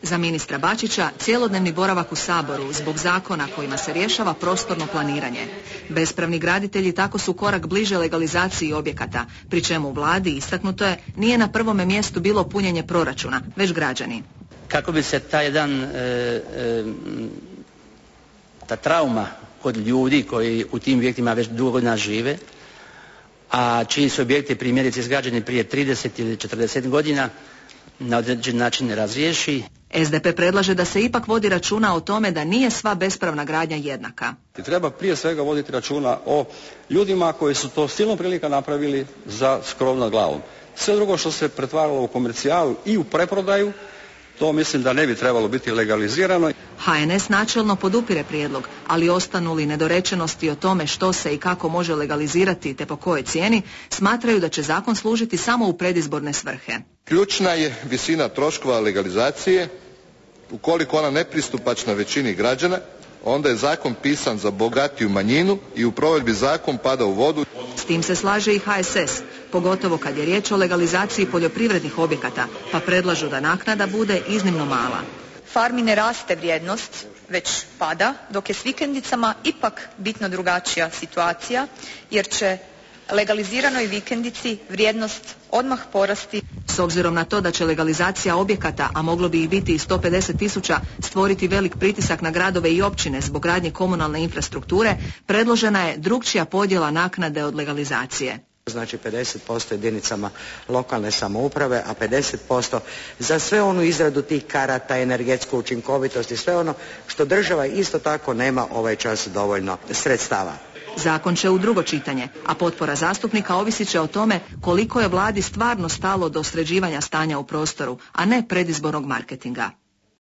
Za ministra Bačića cjelodnevni boravak u Saboru zbog zakona kojima se rješava prostorno planiranje. Bespravni graditelji tako su korak bliže legalizaciji objekata, pri čemu u vladi, istaknuto je, nije na prvome mjestu bilo punjenje proračuna, već građani. Kako bi se ta trauma kod ljudi koji u tim objektima već dugo godina žive, a čiji su objekti primjerice izgrađeni prije 30 ili 40 godina, na određen način razriješi. SDP predlaže da se ipak vodi računa o tome da nije sva bespravna gradnja jednaka. Treba prije svega voditi računa o ljudima koji su to silnom prilika napravili za krov nad glavom. Sve drugo što se pretvaralo u komercijalu i u preprodaju, to mislim da ne bi trebalo biti legalizirano. HNS načelno podupire prijedlog, ali ostanu li nedorečenosti o tome što se i kako može legalizirati te po kojoj cijeni, smatraju da će zakon služiti samo u predizborne svrhe. Ključna je visina troškova legalizacije. Ukoliko ona nepristupačna većini građana, onda je zakon pisan za bogatiju manjinu i u provedbi zakon pada u vodu. S tim se slaže i HSS, pogotovo kad je riječ o legalizaciji poljoprivrednih objekata, pa predlažu da naknada bude iznimno mala. Farmi ne raste vrijednost, već pada, dok je s vikendicama ipak bitno drugačija situacija, jer će legaliziranoj vikendici vrijednost odmah porasti. S obzirom na to da će legalizacija objekata, a moglo bi ih biti i 150.000, stvoriti velik pritisak na gradove i općine zbog gradnje komunalne infrastrukture, predložena je drukčija podjela naknade od legalizacije. Znači 50% jedinicama lokalne samouprave, a 50% za sve onu izradu tih karata, energetsku učinkovitost i sve ono što država isto tako nema ovaj čas dovoljno sredstava. Zakon će u drugo čitanje, a potpora zastupnika ovisit će o tome koliko je vladi stvarno stalo do sređivanja stanja u prostoru, a ne predizbornog marketinga.